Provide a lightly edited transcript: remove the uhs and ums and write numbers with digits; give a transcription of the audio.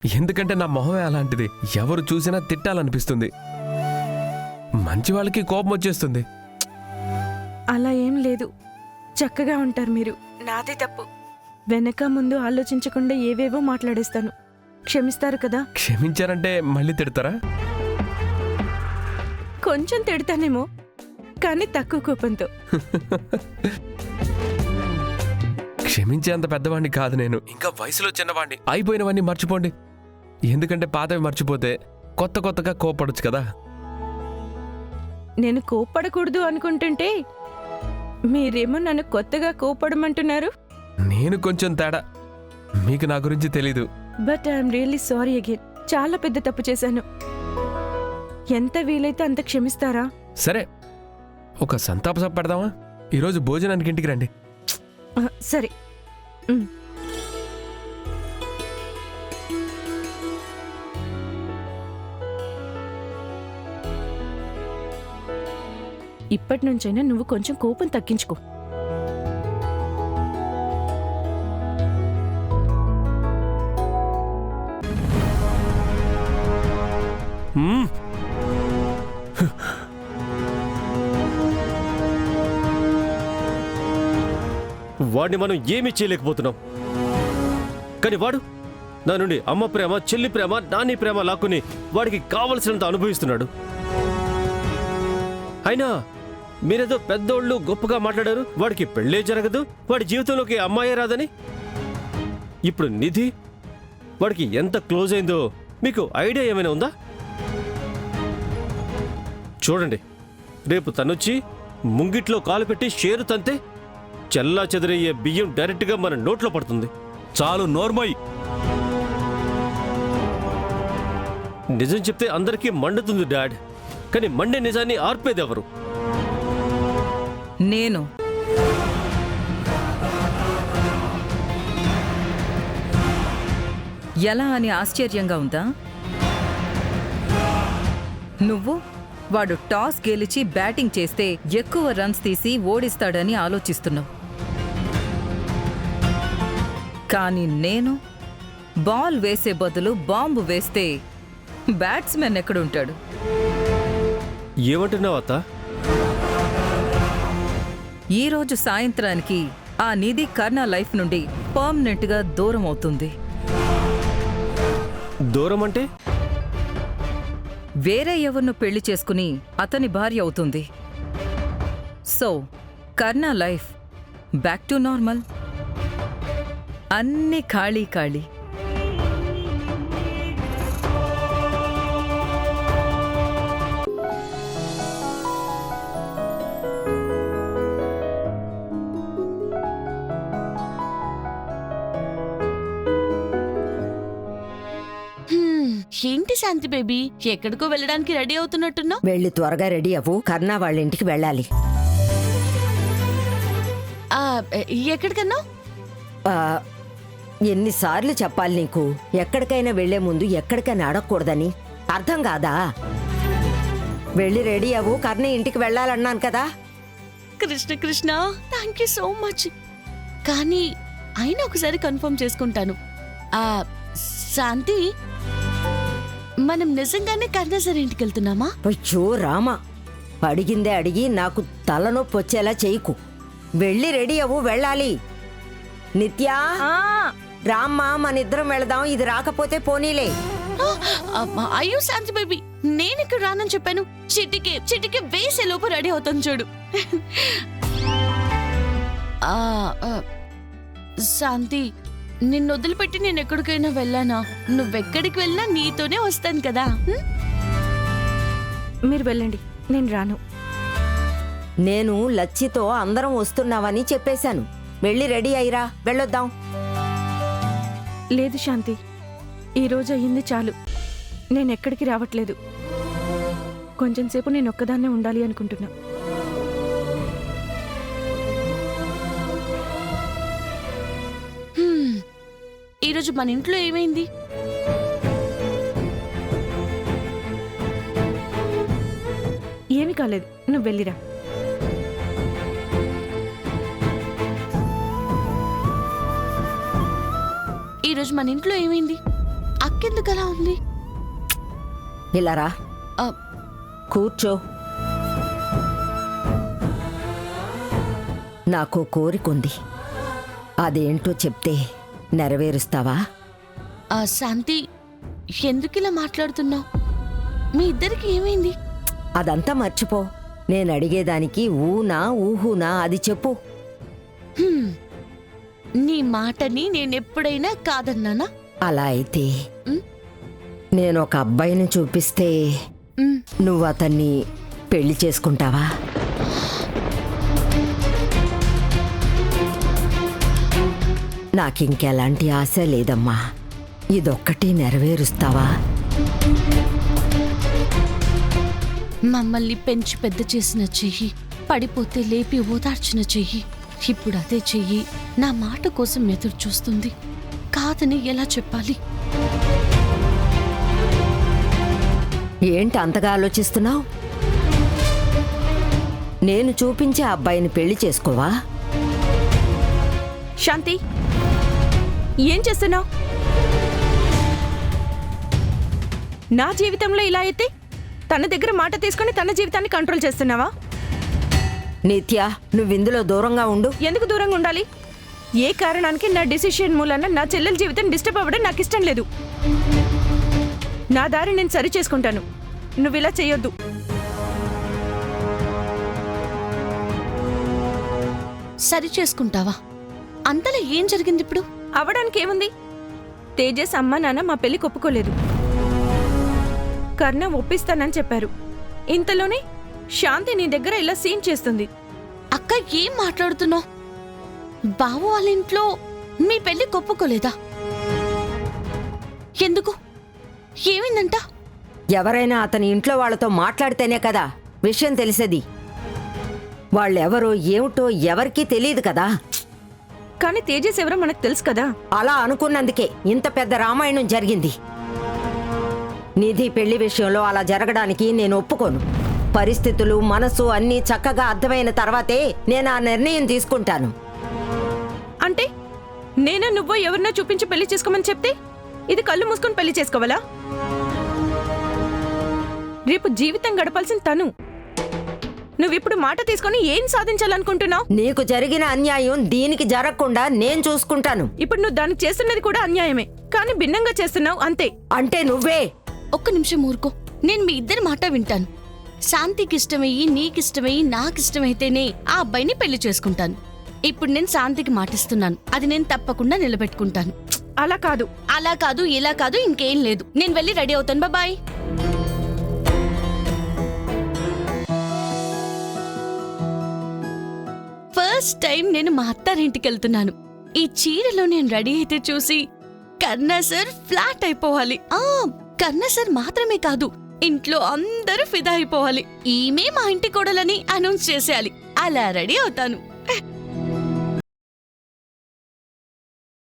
ఎందుకంటే నా మొహమే అలాంటిది. ఎవరు చూసినా తిట్టాలనిపిస్తుంది. మంచి వాళ్ళకి కోపం వచ్చేస్తుంది. అలా ఏం లేదు, చక్కగా ఉంటారు మీరు. నాదే తప్పు. వెనక ముందు ఆలోచించకుండా ఏవేవో మాట్లాడేస్తాను. క్షమిస్తారు కదా? క్షమించారంటే మళ్ళీ తిడతారా? కొంచెం తిడతానేమో, కానీ తక్కువ కోపంతో. క్షమించేంత పెద్దవాడిని కాదు నేను, ఇంకా వయసులో చిన్నవాడిని. అయిపోయినవన్నీ మర్చిపోండి. ఎందుకంటే పాతవి మర్చిపోతే కొత్త కొత్తగా కోపడొచ్చు కదా. నేను కోప్పడకూడదు అనుకుంటుంటే మీరేమో నన్ను కొత్తగా కోప్పడమంటున్నారు. నేను కొంచెం తేడా, మీకు నా గురించి తెలీదు. But I'm really sorry again. చాలా పెద్ద తప్పు చేశాను. ఎంత వీలైతే అంత క్షమిస్తారా? సరే, ఒక సంతాప సభ పెడదామా? ఈరోజు భోజనానికి ఇంటికి రండి. సరే. ఇప్పటి నుంచైనా నువ్వు కొంచెం కోపం తగ్గించుకో. వాడిని మనం ఏమీ చేయలేకపోతున్నాం, కానీ వాడు నా నుండి అమ్మ ప్రేమ, చెల్లి ప్రేమ, నాని ప్రేమ లాక్కుని వాడికి కావలసినంత అనుభవిస్తున్నాడు. అయినా మీరేదో పెద్దోళ్ళు గొప్పగా మాట్లాడారు, వాడికి పెళ్ళే జరగదు, వాడి జీవితంలోకి అమ్మాయే రాదని. ఇప్పుడు నిధి వాడికి ఎంత క్లోజ్ అయిందో మీకు ఐడియా ఏమైనా ఉందా? చూడండి, రేపు తనొచ్చి ముంగిట్లో కాలు పెట్టి షేరు తంతే చెల్లా చెదరయ్యే బియ్యం డైరెక్ట్గా మన నోట్లో పడుతుంది. చాలు నోర్మోయ్. నిజం చెప్తే అందరికీ మండుతుంది డాడ్, కానీ మండే నిజాన్ని ఆర్పేది ఎవరు? నేను. ఎలా అని ఆశ్చర్యంగా ఉందా? నువ్వు వాడు టాస్ గెలిచి బ్యాటింగ్ చేస్తే ఎక్కువ రన్స్ తీసి ఓడిస్తాడని ఆలోచిస్తున్నావు. కానీ నేను బాల్ వేసే బదులు బాంబు వేస్తే బ్యాట్స్మెన్ ఎక్కడుంటాడు? ఏమంటున్నావు అత్త? ఈరోజు సాయంత్రానికి ఆ నిధి కర్ణ లైఫ్ నుండి పర్మనెంట్గా దూరం అవుతుంది. దూరం అంటే? వేరే ఎవరిను పెళ్లి చేసుకుని అతని భార్య అవుతుంది. So Karna life back to normal. అన్ని ఖాళీ ఖాళీ. ఏంటి శాంతి బేబీ, ఎక్కడికో వెళ్ళడానికి రెడీ అవుతున్నట్టున్నావు? వెళ్ళి త్వరగా రెడీ అవ్వు, కర్ణ వాళ్ళ ఇంటికి వెళ్ళాలి. ఎక్కడికన్నా? ఎన్నిసార్లు చెప్పాలి నీకు, ఎక్కడికైనా వెళ్లే ముందు ఎక్కడికైనా అడగకూడదని? అర్థం కాదా? వెళ్ళి రెడీ అవ్వు, కర్ణ ఇంటికి వెళ్ళాలన్నాను కదా. Krishna Krishna, thank you so much. కానీ అయినా ఒకసారి కన్ఫర్మ్ చేసుకుంటాను. శాంతి, మనం నిజంగానే కర్ణ సార్ ఇంటికి వెళ్తున్నామా? అయ్యో రామా, అడిగిందే అడిగి నాకు తలనొప్పి వచ్చేలా చేయకు. వెళ్ళి రెడీ అవ్వు, వెళ్ళాలి. నిత్యా, రామ్మా, మన ఇద్దరం వెళదాం. ఇది రాకపోతే పోనీలే. అయ్యో శాంతి బేబీ, నేను ఇక్కడ రానని చెప్పాను. చిటికి వేసే లోపు రెడీ అవుతాను చూడు. శాంతి, నిన్ను వదిలిపెట్టి నేను ఎక్కడికైనా వెళ్ళానా? నువ్వెక్కడికి వెళ్ళినా నీతోనే వస్తాను కదా. మీరు వెళ్ళండి, నేను రాను. నేను లచ్చితో అందరం వస్తున్నావని చెప్పేశాను. వెళ్ళి రెడీ అయ్యిరా, వెళ్ళొద్దాం. లేదు శాంతి, ఈరోజు అయ్యింది చాలు. నేనెక్కడికి రావట్లేదు. కొంచెంసేపు నేను ఒక్కదాన్నే ఉండాలి అనుకుంటున్నా. ఈరోజు మన ఇంట్లో ఏమైంది? ఏమీ కాలేదు, నువ్వు వెళ్ళిరా. ఈరోజు మన ఇంట్లో ఏమైంది? అక్కెందుకు అలా ఉంది? ఇలా రా, ఆ, కూర్చో. నాకు కోరికుంది, అదేంటో చెప్తే నెరవేరుస్తావా? శాంతి, ఎందుకు ఇలా మాట్లాడుతున్నావు? మీ ఇద్దరికి ఏమైంది? అదంతా మర్చిపో. నేను అడిగేదానికి ఊనా ఊహునా అది చెప్పు. హ్మ్, నీ మాటని నేనెప్పుడైనా కాదన్నానా? అలా అయితే ఉమ్, నేను ఒక అబ్బాయిని చూపిస్తే ఉమ్, నువ్వు అతన్ని పెళ్లి చేసుకుంటావా? నాకింకెలాంటి ఆశ లేదమ్మా, ఇదొక్కటి నెరవేరుస్తావా? మమ్మల్ని పెంచి పెద్ద చేసిన చెయ్యి, పడిపోతే లేపి ఓదార్చిన చెయ్యి, ఇప్పుడు అదే చెయ్యి నా మాట కోసం ఎదురు చూస్తుంది. కాదని ఎలా చెప్పాలి? ఏంటి అంతగా ఆలోచిస్తున్నావు? నేను చూపించే అబ్బాయిని పెళ్లి చేసుకోవా? శాంతి, ఏం చేస్తున్నావు? నా జీవితంలో ఇలా అయితే తన దగ్గర మాట తీసుకుని తన జీవితాన్ని కంట్రోల్ చేస్తున్నావా? నిత్య, నువ్విందులో దూరంగా ఉండు. ఎందుకు దూరంగా ఉండాలి? ఏ కారణానికి నా డిసిషన్ మూలన నా చెల్లెల జీవితం డిస్టర్బ్ అవ్వడం నాకు ఇష్టం లేదు. నా దారి నేను సరి చేసుకుంటాను, నువ్వు ఇలా చేయొద్దు. సరి చేసుకుంటావా? అంతలో ఏం జరిగింది ఇప్పుడు? అవడానికి ఏముంది? తేజస్ అమ్మా నాన్న మా పెళ్లి ఒప్పుకోలేదు, కర్ణ ఒప్పిస్తానని చెప్పారు. ఇంతలోనే శాంతి నీ దగ్గర ఇలా సీన్ చేస్తుంది. అక్క, ఏం మాట్లాడుతున్నావు? బావ వాళ్ళ ఇంట్లో మీ పెళ్లి ఒప్పుకోలేదా? ఎందుకు? ఏమైందంట? ఎవరైనా అతని ఇంట్లో వాళ్ళతో మాట్లాడితేనే కదా విషయం తెలిసేది. వాళ్ళెవరో ఏమిటో ఎవరికీ తెలియదు కదా. కానీ తేజస్ ఎవరో మనకు తెలుసు కదా. అలా అనుకున్నందుకే ఇంత పెద్ద రామాయణం జరిగింది. నిధి పెళ్లి విషయంలో అలా జరగడానికి నేను ఒప్పుకోను. పరిస్థితులు, మనసు అన్నీ చక్కగా అర్థమైన తర్వాతే నేను ఆ నిర్ణయం తీసుకుంటాను. అంటే నేనే నువ్వో ఎవరినో చూపించి పెళ్లి చేసుకోమని చెప్తే ఇది కళ్ళు మూసుకొని పెళ్లి చేసుకోవాలా? రేపు జీవితం గడపాల్సిన తను. నువ్విప్పుడు మాట తీసుకొని ఏం సాధించాలనుకుంటున్నావు? నీకు జరిగిన అన్యాయం దీనికి జరగకుండా నేను చూసుకుంటాను. ఇప్పుడు నువ్వు దానికి చేస్తున్నది కూడా అన్యాయమే, కానీ భిన్నంగా చేస్తున్నావు అంతే. అంటే నువ్వే. ఒక్క నిమిషం ఊరుకో, నేను మీ ఇద్దరి మాట వింటాను. శాంతికి ఇష్టమయ్యి, నీకిష్టమయ్యి, నాకిష్టమైతేనే ఆ అబ్బాయిని పెళ్లి చేసుకుంటాను. ఇప్పుడు నేను శాంతికి మాటిస్తున్నాను, అది నేను తప్పకుండా నిలబెట్టుకుంటాను. అలా కాదు. అలా కాదు, ఇలా కాదు, ఇంకేం లేదు. నేను వెళ్ళి రెడీ అవుతాను. బాయ్. ఫస్ట్ టైం నేను మా అత్తారింటికి వెళ్తున్నాను. ఈ చీరలో నేను రెడీ అయితే చూసి కర్ణ సార్ ఫ్లాట్ అయిపోవాలి. కర్ణ సార్ మాత్రమే కాదు, ఇంట్లో అందరూ ఫిదా అయిపోవాలి. ఈమె మా ఇంటి కోడలని అనౌన్స్ చేసేయాలి. అలా రెడీ అవుతాను.